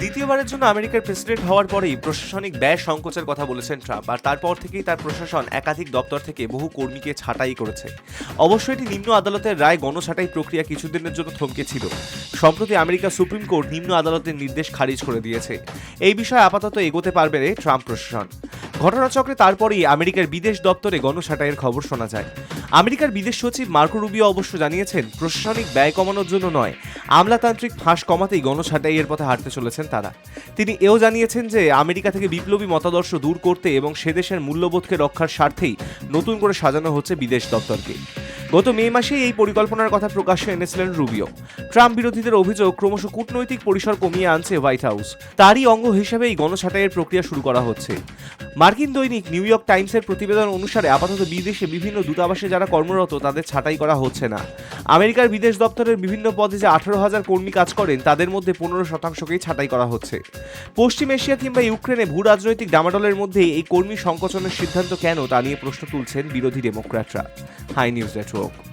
দ্বিতীয়বারের জন্য আমেরিকার প্রেসিডেন্ট হওয়ার পরেই প্রশাসনিক ব্যয় সংকোচের কথা বলেছেন ট্রাম্প, আর তারপর থেকেই তার প্রশাসন একাধিক দপ্তর থেকে বহু কর্মীকে ছাঁটাই করেছে। অবশ্য এটি নিম্ন আদালতের রায় গণছাঁটাই প্রক্রিয়া কিছুদিনের জন্য থমকে ছিল। সম্প্রতি আমেরিকা সুপ্রিম কোর্ট নিম্ন আদালতের নির্দেশ খারিজ করে দিয়েছে। এই বিষয়ে আপাতত এগোতে পারবে ট্রাম্প প্রশাসন। ঘটনাচক্রে তারপরেই আমেরিকার বিদেশ দপ্তরে গণছাঁটাইয়ের খবর শোনা যায়। আমেরিকার বিদেশ সচিব মার্কো রুবিও অবশ্য জানিয়েছেন, প্রশাসনিক ব্যয় কমানোর জন্য নয়, আমলাতান্ত্রিক ফাঁস কমাতেই গণছাঁটাইয়ের পথে হাঁটতে চলেছেন তারা। তিনি এও জানিয়েছেন যে আমেরিকা থেকে বিপ্লবী মতাদর্শ দূর করতে এবং সে দেশের মূল্যবোধকে রক্ষার স্বার্থেই নতুন করে সাজানো হচ্ছে বিদেশ দপ্তরকে। গত মে মাসেই এই পরিকল্পনার কথা প্রকাশ্যে এনেছিলেন রুবিও। ট্রাম্প বিরোধীদের অভিযোগ, ক্রমশ কূটনৈতিক পরিসর কমিয়ে আনছে হোয়াইট হাউস। তারই অঙ্গ হিসেবেই গণছাঁটাইয়ের প্রক্রিয়া শুরু করা হচ্ছে। মার্কিন দৈনিক নিউ ইয়র্ক টাইমসের প্রতিবেদন অনুসারে আপাতত বিদেশে বিভিন্ন দূতাবাসে যারা কর্মরত তাদের ছাঁটাই করা হচ্ছে না। আমেরিকার বিদেশ দপ্তরের বিভিন্ন পদে যে 18,000 কর্মী কাজ করেন তাদের মধ্যে 15%কেই ছাঁটাই করা হচ্ছে। পশ্চিম এশিয়া কিংবা ইউক্রেনে ভূ রাজনৈতিক ডামাডোলের মধ্যে এই কর্মী সংকোচনের সিদ্ধান্ত কেন তা নিয়ে প্রশ্ন তুলছেন বিরোধী ডেমোক্র্যাটরা। High news network.